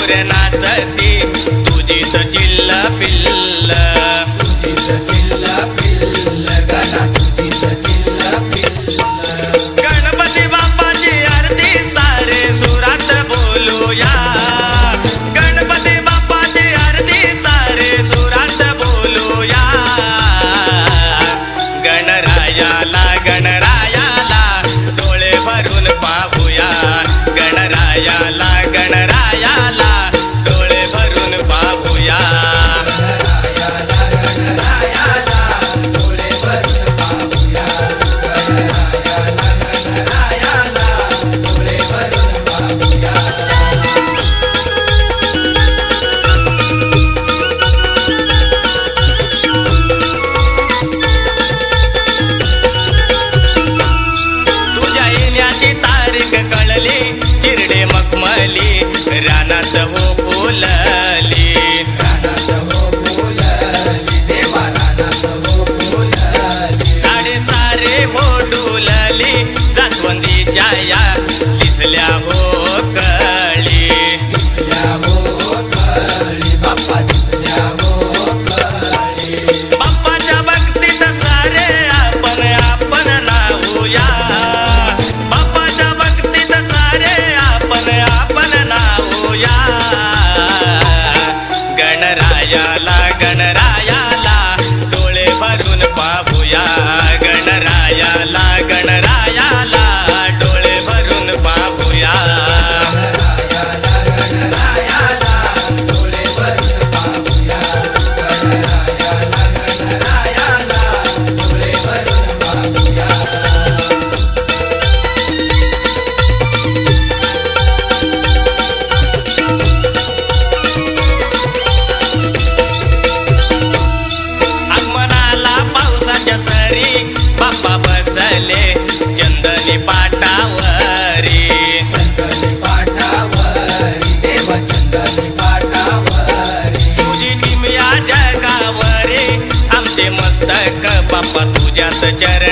भरपूर नाचती तुझीच चिल्ल पिल्ल, तुझीच चिल्ल पिल्ल गणा, तुझीच चिल्ल पिल्ल. गणपती बाप्पाची आरती सारे सुरात बोलूया, गणपती बाप्पाची आरती सारे सुरात बोलूया. गणरायाला गणरायाला डोळे भरून पाहूया, गणरायाला गणरायाला डोळे भरून पाहूया. गणरायाला गणरायाला डोळे भरून पाहूया, गणरायाला गणरायाला डोळे भरून पाहूया. तुझ्या येण्याची तारीख कळली, चिरडे मखमली रानात हो फुलली, रानात हो फुलली देवा, रानात हो फुलली. झाडे सारे हो डुलली, जास्वंदीच्या या दिसल्या हो कळी. दिसल्या हो कळी बाप्पा, दिसल्या हो कळी. बाप्पाच्या भक्तीत सारे आपण आपण नाहूया, बाप्पाच्या भक्तीत सारे आपण आपण नाहूया. गणरायाला गणरायाला डोळे भरून पाहूया, गणरायाला गणरायाला डोळे भरून पाहूया. गणरायाला गणरायाला डोळे भरून पाहूया, गणरायाला गणरायाला डोळे भरून पाहूया. आगमनाला पावसाच्या सरी बाप्पा बसले चंदनी पाटावरी, चंदनी पाटावरी देव, चंदनी पाटावरी. तुझी किमया जगावरी आमचे मस्तक बाप्पा तुझ्यात चर